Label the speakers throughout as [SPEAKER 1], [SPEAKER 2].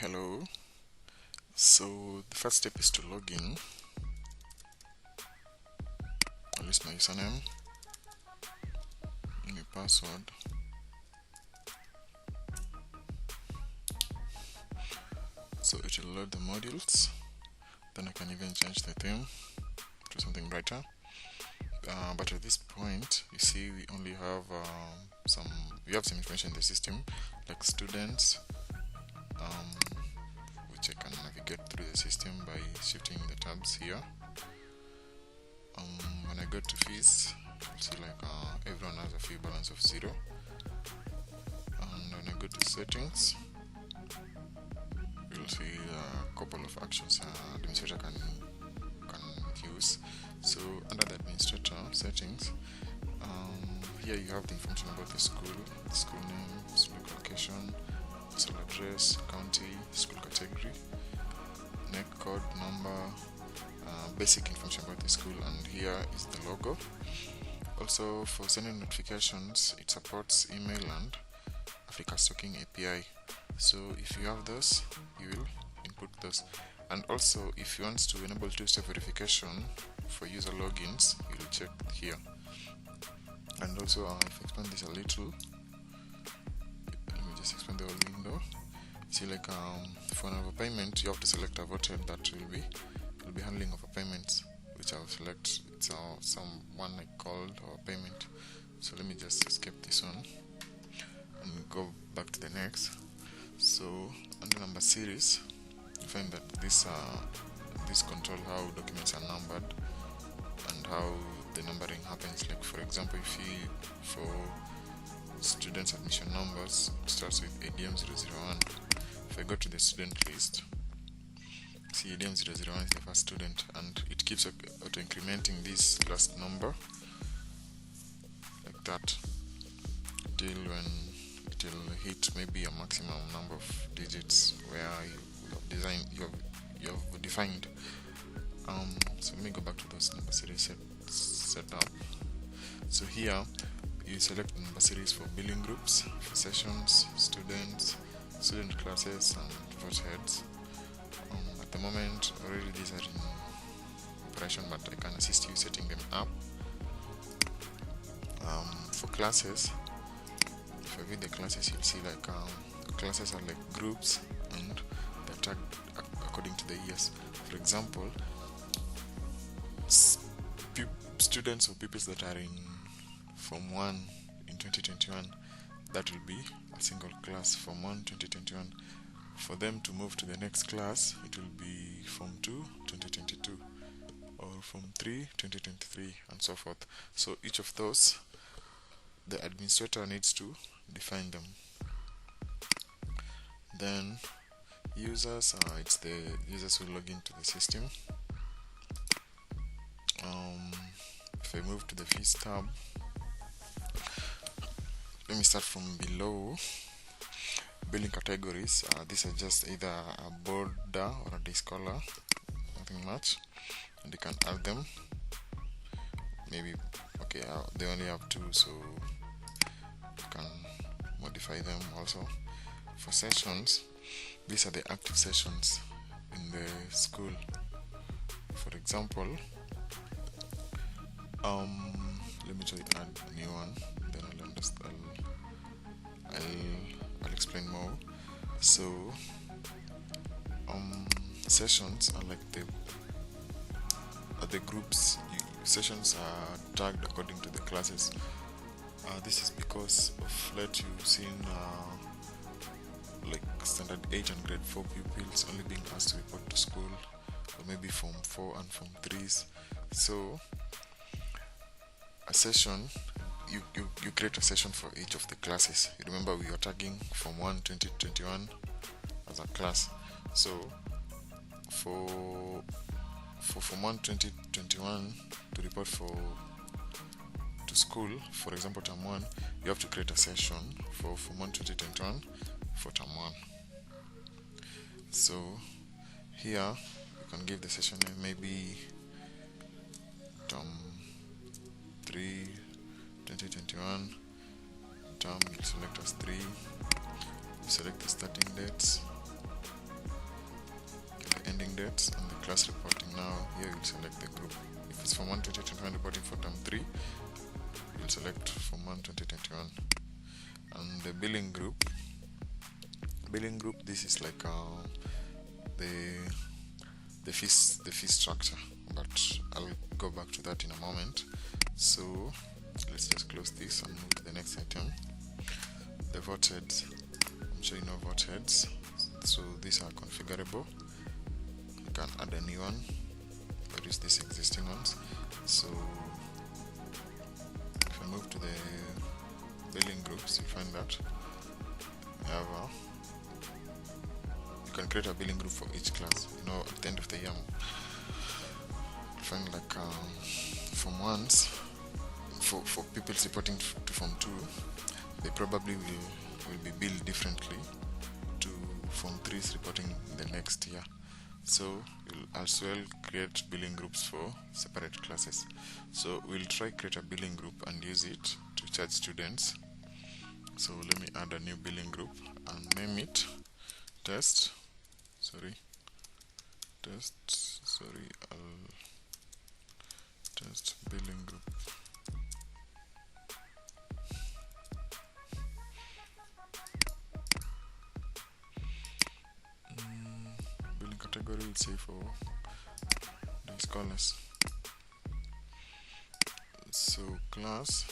[SPEAKER 1] Hello. So the first step is to log in. I'll use my username and my password. So it will load the modules. Then I can even change the theme to something brighter. But at this point, you see, we only have some information in the system, like students, which I can navigate through the system by shifting the tabs here. When I go to fees, you'll see like everyone has a fee balance of 0. And when I go to settings, you'll see a couple of actions administrator can use. So under the administrator settings, here you have the information about the school name, school location, school address, county, school category, NEC code, number, basic information about the school, and here is the logo. Also, for sending notifications, it supports email and Africa Stocking API. So if you have those, you will input those. And also, if you want to enable two-step verification for user logins, you will check here. And also, if I expand this a little, let me just expand the whole window. See, like for an overpayment, you have to select a voted that will be handling overpayments, which I'll select. It's someone I called overpayment. So let me just escape this one and go back to the next. So under number series, you find that this control how documents are numbered and how the numbering happens. Like for example, for students admission numbers, it starts with ADM 001. If I go to the student list, see ADM 001 is the first student, and it keeps auto incrementing this last number like that till when it will hit maybe a maximum number of digits where you have defined. So let me go back to those number series set up. So here you select the number series for billing groups, for sessions, students, student classes, and vote heads. At the moment, already these are in operation, but I can assist you setting them up. For classes, if I read the classes, you'll see like classes are like groups and they're tagged according to the years. For example, students or pupils that are in Form 1 in 2021, that will be a single class, Form 1 2021. For them to move to the next class, it will be Form 2 2022 or Form 3 2023 and so forth. So each of those, the administrator needs to define them. Then users, it's the users who log into the system. If I move to the fees tab, let me start from below. Billing categories, these are just either a border or a day scholar, nothing much, and you can add them. Maybe they only have 2, so you can modify them also. For sessions, these are the active sessions in the school. For example, let me try to add a new one, then I'll explain more. So sessions are like the groups. Sessions are tagged according to the classes. This is because of you've seen like standard 8 and grade 4 pupils only being asked to report to school, or maybe Form 4 and Form 3s. So a session, you create a session for each of the classes. You remember we are tagging Form 1 2021 as a class. So for Form 1 2021 to report to school, for example Term 1, you have to create a session for Form 1 2021 for Term 1. So here you can give the session name, maybe Term 3 2021 term. You select as 3, you select the starting dates, candidates and the class reporting. Now here you'll select the group. If it's Form 1 2021 reporting for term 3, you'll select Form 1 2021. And the billing group, this is like the fee structure, but I'll go back to that in a moment. So let's just close this and move to the next item. The vote heads. I'm sure you know vote heads, so these are configurable. You can add a new one or use these existing ones. So if I move to the billing groups, you find that you have you can create a billing group for each class. At the end of the year, you find like Form 1s for people reporting to Form 2, they probably will be billed differently to Form 3s reporting the next year. So you'll as well create billing groups for separate classes. So we'll try create a billing group and use it to charge students. So let me add a new billing group and name it test. I'll test billing group. Billing category will say for the scholars. So class,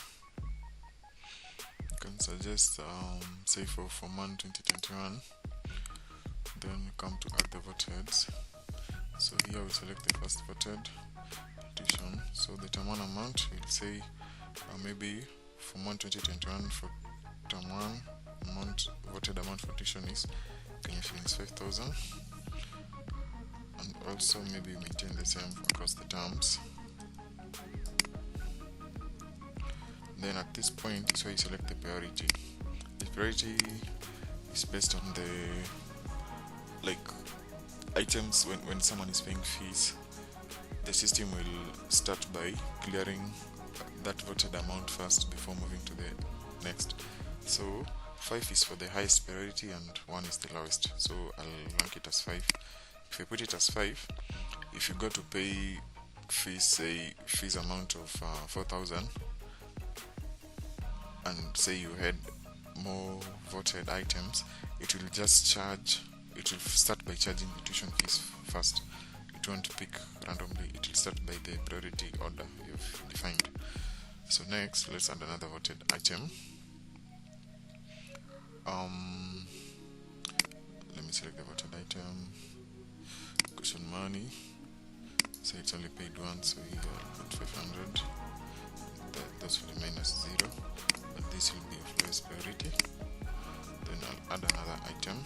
[SPEAKER 1] you can suggest say for Form 1 2021. Then come to add the vote heads. So here we select the first voted tuition. So the term 1 amount will say maybe Form 1 2021 for term 1 voted amount for tuition is Kenya shillings 5,000, and also maybe maintain the same across the terms. Then at this point is where you select the priority. The priority is based on the items. When someone is paying fees, the system will start by clearing that voted amount first before moving to the next. So 5 is for the highest priority and 1 is the lowest, so I'll rank it as 5. If I put it as 5, if you go to pay fees, say fees amount of 4,000, and say you had more voted items, it will start by charging the tuition fees first. It won't pick randomly, it will start by the priority order you've defined. So next, let's add another voted item. Let me select the voted item. Cushion money. So it's only paid once, so here I'll put 500. Those will remain as 0, but this will be of lowest priority. Then I'll add another item.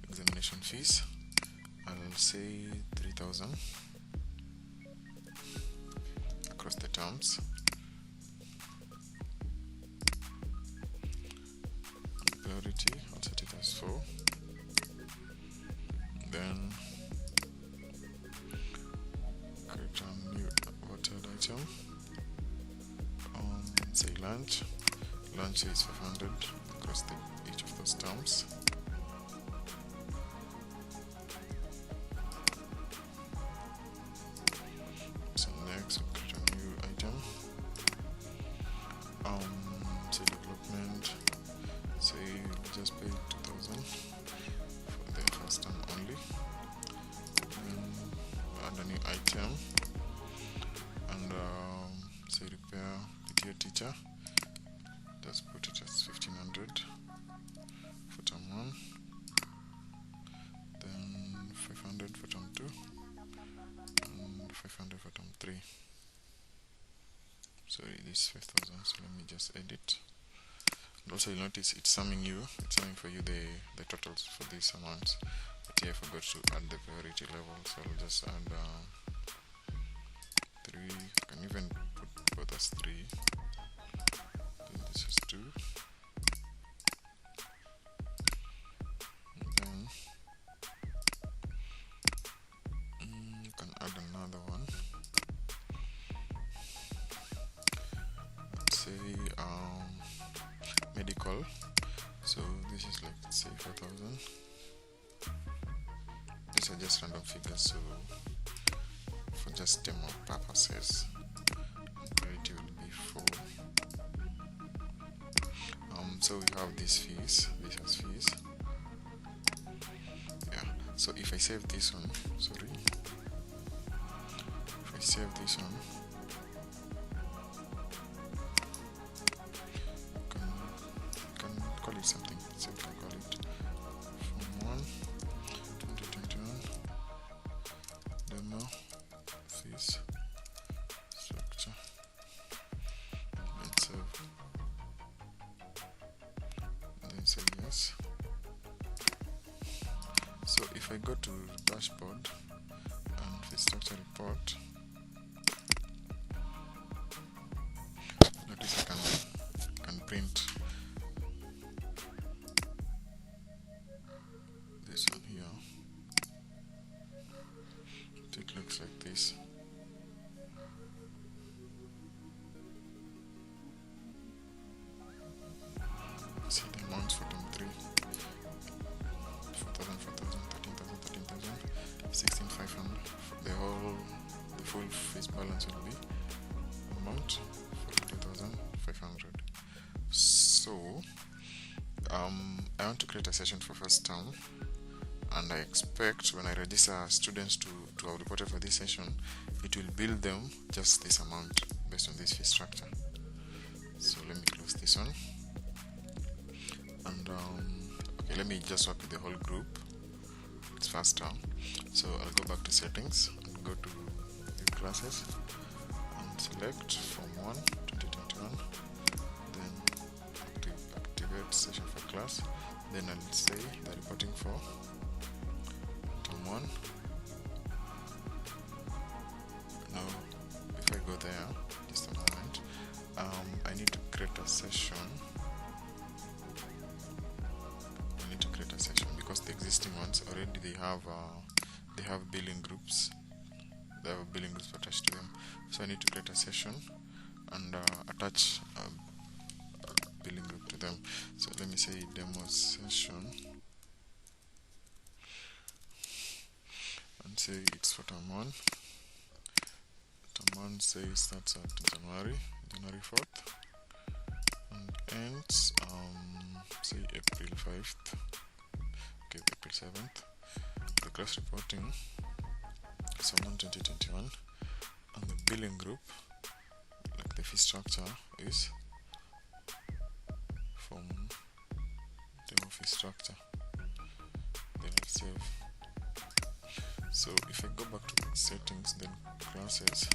[SPEAKER 1] Examination fees, I'll say 3,000 across the terms. Priority, I'll set it as 4. Then create a new voted item. Say lunch. Lunch is 500 across each of those terms. So next we'll create a new item. Say development. Say we'll just pay 2,000 for the first term only. Then add a new item and say repair PTA teacher. Just put it as 1,500 for term 1, then 500 for term 2, and 500 for term 3. Sorry, this is 5,000, so let me just edit. And also you'll notice it's summing for you the totals for these amounts. But here I forgot to add the priority level, so I'll just add 3. I can even put both as 3. Then this is 2. And then you can add another one. Let's say medical. So this is like, say, 4,000. These are just random figures, so for just demo purposes, it will be 4. So we have these fees. This has fees. Yeah. So if I save this one, sorry, if I save this one, can call it something. So we can call it Form 1 2021 demo fees structure, and save, and then say yes. So if I go to dashboard and fee structure report, notice I can print this one here. It looks like this. See the amounts for them 3, 4,000, 4,000, 13,000, 13,000, 16,500. The full face balance will be amount 42,500. So I want to create a session for first term, and I expect when I register students to have reported for this session, it will bill them just this amount based on this fee structure. So let me close this one, and okay, let me just work with the whole group. It's first term, so I'll go back to settings and go to new classes and select Form 1 2021, then activate session for class. Then I'll say the reporting for Term 1. Now if I go there, just a moment, I need to create a session. Because the existing ones already they have billing groups. They have billing groups attached to them. So I need to create a session and attach a billing group to them. So let me say demo session and say it's for term 1. Term 1 say starts at January 4th and ends say April 5th. Okay, April 7th. The class reporting Summer 2021, and the billing group, like the fee structure, is from demo fee structure. Then I'll save. So if I go back to settings, then classes,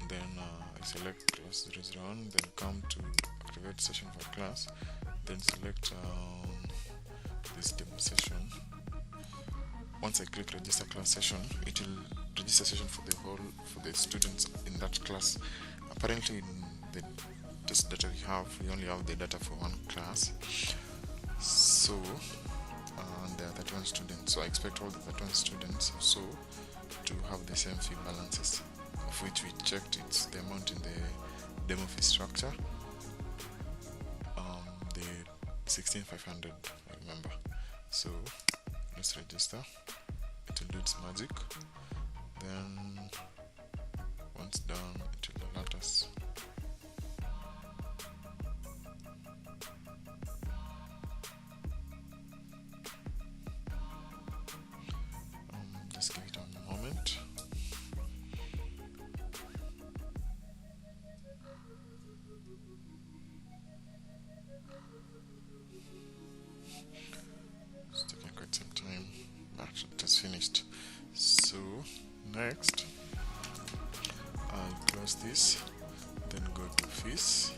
[SPEAKER 1] then I select class 001, then come to activate session for class, then select this demo session. Once I click register class session, it will register session for the students in that class. Apparently in the test data we only have the data for one class, so there are 31 students, so I expect all the 31 students also to have the same fee balances, of which we checked it's the amount in the demo fee structure, the 16,500 I remember. So let's register. It will do its magic. Then once done, it will alert us. Just give it a moment. It's taking quite some time, but it has finished. So next, I'll close this, then go to fees,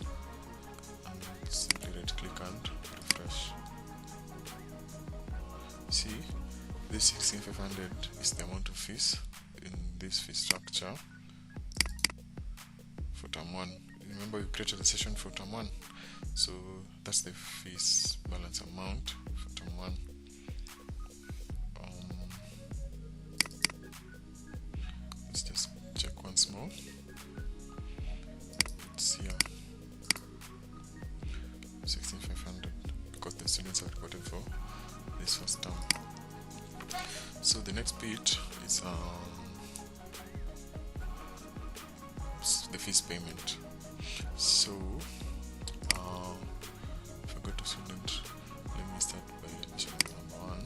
[SPEAKER 1] and simply right click and refresh. See, this 16,500 is the amount of fees in this fee structure for term 1. Remember, we created a session for term 1, so that's the fees balance amount for term 1. Let's just check once more. It's here, 16,500. because the students are reported for this first term. So the next bit is the fees payment. So if I go to student, let me start by admission number 1.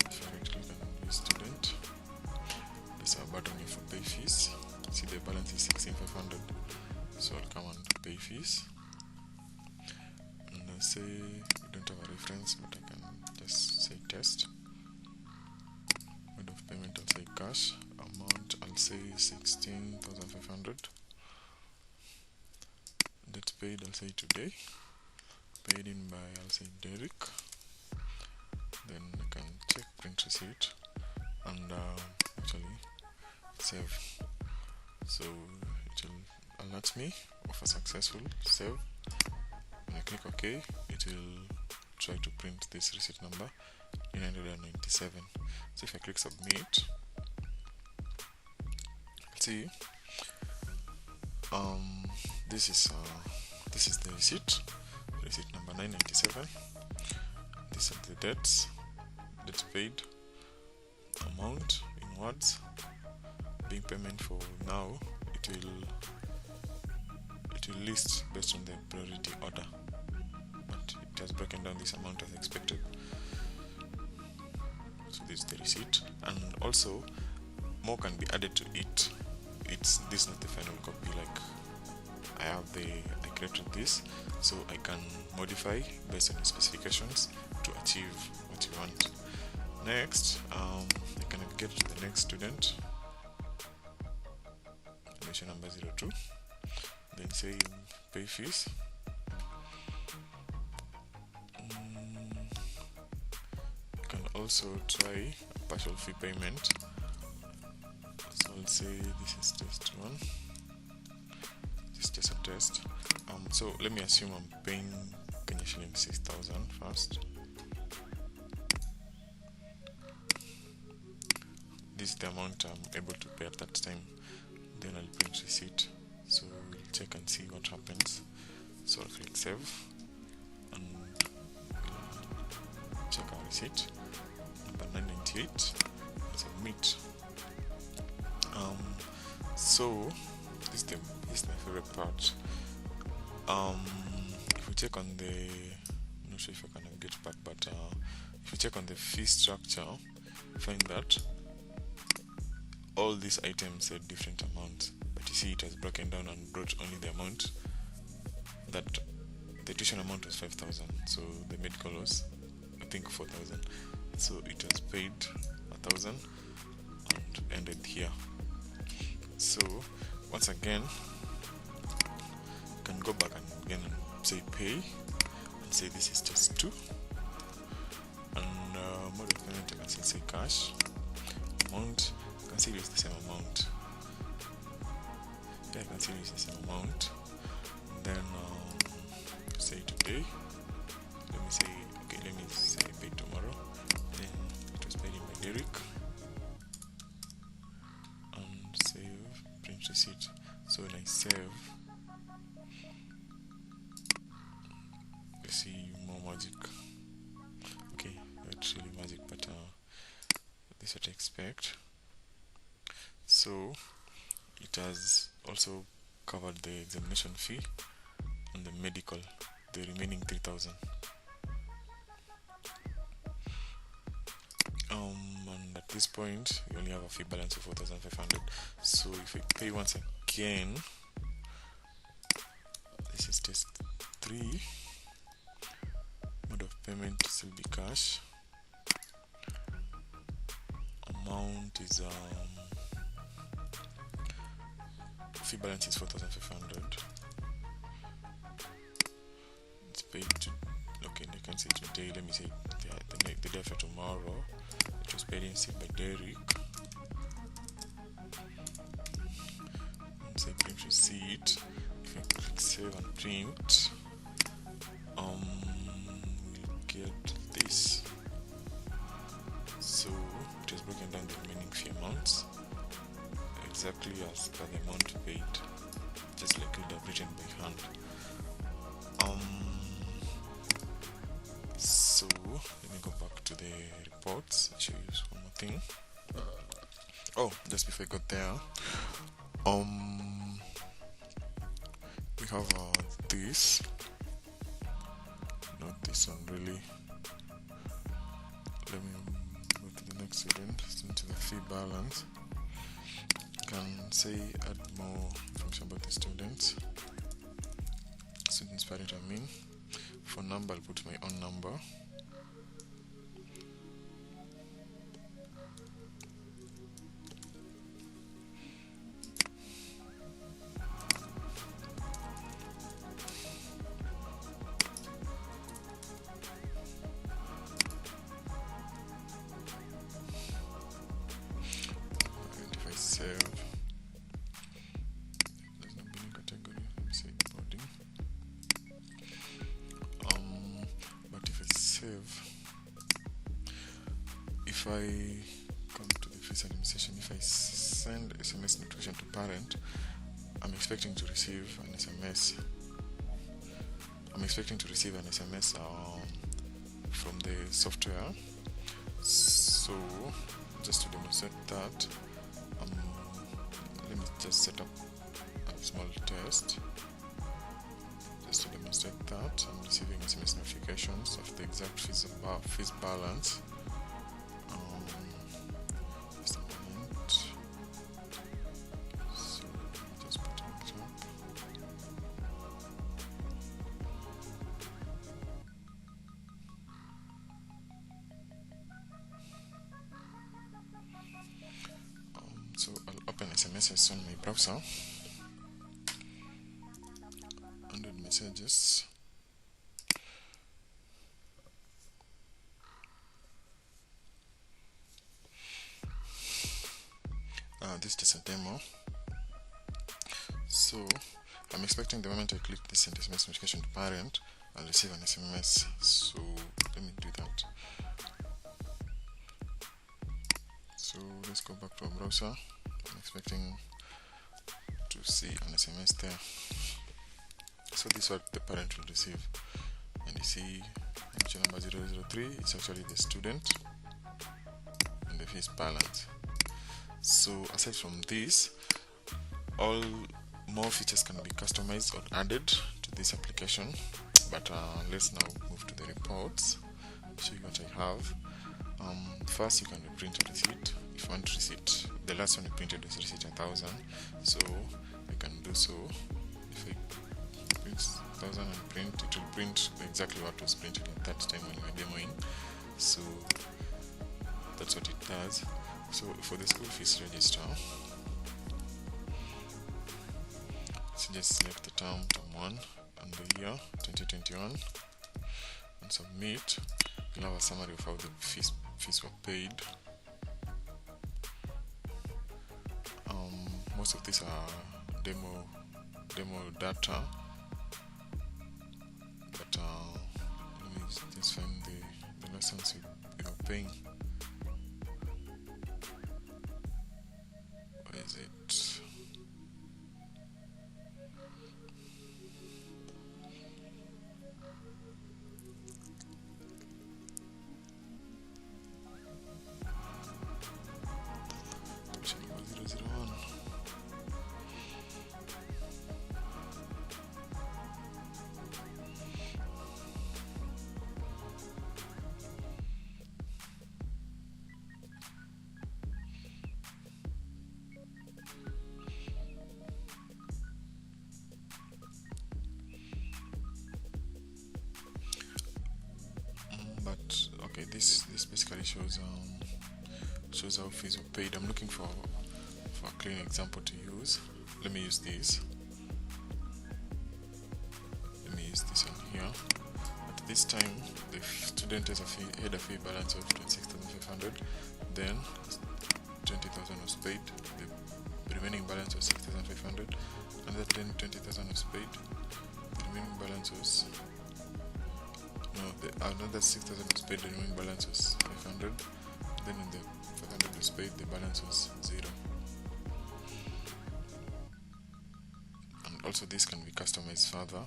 [SPEAKER 1] If I right click on new student, there's a button here for pay fees. See, the balance is 16,500, so I'll come and pay fees, and I'll say we don't have a reference, but I can just say test. Mode of payment, I'll say cash. Amount, I'll say 16,500. That's paid, I'll say today. Paid in by, I'll say Derek. Then I can check print receipt and actually save. So it will alert me of a successful save. When I click OK, it will try to print this receipt number 997. So if I click submit, see, this is the receipt number 997. These are the dates paid, amount in words, being payment for now. It will list based on the priority order, but it has broken down this amount as expected. So this is the receipt, and also more can be added to it. This is not the final copy. Like I created this, so I can modify based on the specifications to achieve what you want. Next, I can get to the next student, admission number 02, then say pay fees. You can also try a partial fee payment. So I'll say this is test 1. This is just a test. So let me assume I'm paying Kenya shilling 6,000 first. This is the amount I'm able to pay at that time. Then I'll print receipt. So we'll check and see what happens. So I'll click save and we'll check our receipt. Number 998. Submit. So this is my favorite part. If we check on the, I'm not sure if I can navigate back, but if you check on the fee structure, find that all these items have different amounts, but you see it has broken down and brought only the amount that the tuition amount was 5,000. So the medical was, I think, 4,000. So it has paid 1,000 and ended here. So once again, you can go back and again say pay and say this is just 2, and mode of payment I can still say cash. Amount, you can see it's the same amount. Yeah, I can see it's the same amount. And then say today. Let me say pay tomorrow. Then it was paid in by Derek. Print receipt. So when I save, you see more magic. Okay, not really magic, but this is what I expect. So it has also covered the examination fee and the medical, the remaining 3,000. And at this point you only have a fee balance of 4,500. So if I pay once again, this is test 3. Mode of payment will be cash. Amount is fee balance is 4,500. It's paid to, okay, they can say today. Let me say the day after tomorrow. It was paid instead by Derek. Say print receipt. If I click save and print, we'll get this. So it has broken down the remaining fee amounts exactly as per the amount paid, just like it would have written by hand. reports. I'll show you one more thing. Oh, just before I got there, we have this, not this one really. Let me move to the next student to the fee balance. You can say add more information about the students parent, I mean. For number, I'll put my own number. And if I save, there's no billing category. Let me say boarding. But if I save, if I come to the fees administration, if I send SMS notification to parent, I'm expecting to receive an SMS. From the software. So just to demonstrate that, let me just set up a small test. Just to demonstrate that, I'm receiving SMS notifications of the exact fees balance. Just a moment. So just put it up. So I'll open SMSs on my browser. 100 messages. This is just a demo. So I'm expecting the moment I click this send SMS notification to parent, I'll receive an SMS. So let me do that. So let's go back to our browser. I'm expecting to see an SMS there. So this is what the parent will receive. And you see number 003 is actually the student and the fees balance. So aside from this, all more features can be customized or added to this application. But let's now move to the reports. Show you what I have. First, you can print a receipt. If you want receipt, the last one you printed was receipt 1000, so I can do so. If I print 1000 and print, it will print exactly what was printed at that time when we were demoing. So that's what it does. So for the school fees register, so just select the term 1 and the year 2021 and submit. You'll have a summary of how the fees were paid. Most of these are demo data, but let me just find the lessons we were paying. Where is it? Question number 001. But okay, this basically shows how fees were paid. I'm looking for a clean example to use. Let me use this. One here. At this time, the student had a fee balance of 26,500. Then 20,000 was paid. The remaining balance was 6,500. And then 20,000 was paid. The remaining balance was another 6,000 was paid. The remaining balance was 500. Then when the 500 was paid, the balance was 0. And also this can be customized further.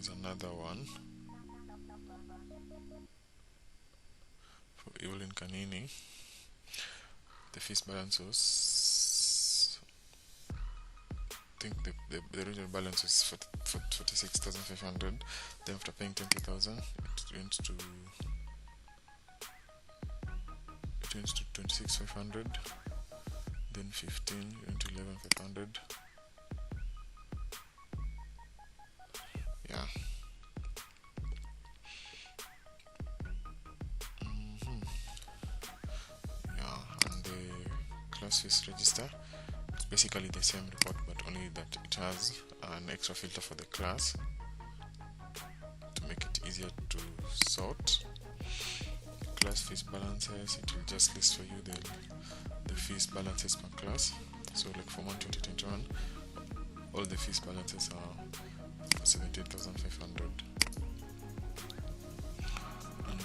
[SPEAKER 1] is another one for Evelyn Kanini. The fees balance was, I think the original balance was 46,500. Then after paying 20,000, it went to 26,500. Then 15 went to 11,500. Yeah. And the class fees register, it's basically the same report, but only that it has an extra filter for the class to make it easier to sort. Class fees balances, it will just list for you the fees balances per class. So like for 2021, all the fees balances are 17,500. And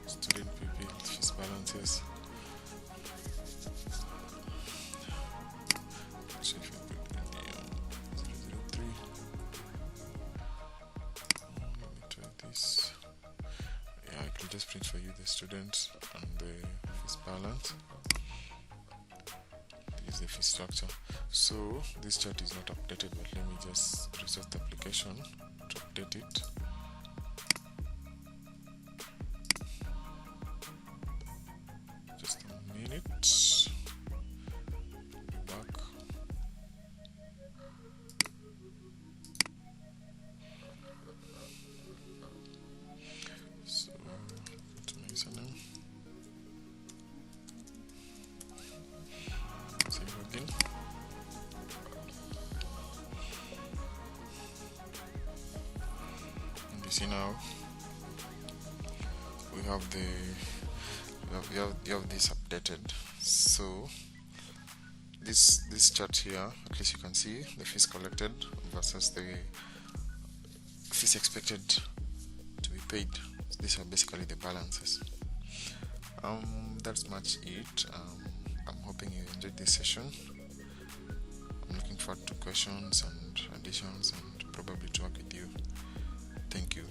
[SPEAKER 1] student pupil fees balances, so if you put in the 003, let me try this. Yeah, it will just print for you the students and the fees balance. This is the fee structure. So this chart is not updated, but let me just reset the application to update it. Just a minute. Be back. So put my username. Save again. And you see now we have this updated. So this chart here, at least you can see the fees collected versus the fees expected to be paid. These are basically the balances. That's much it. I'm hoping you enjoyed this session. I'm looking forward to questions and additions and probably to work with you. Thank you.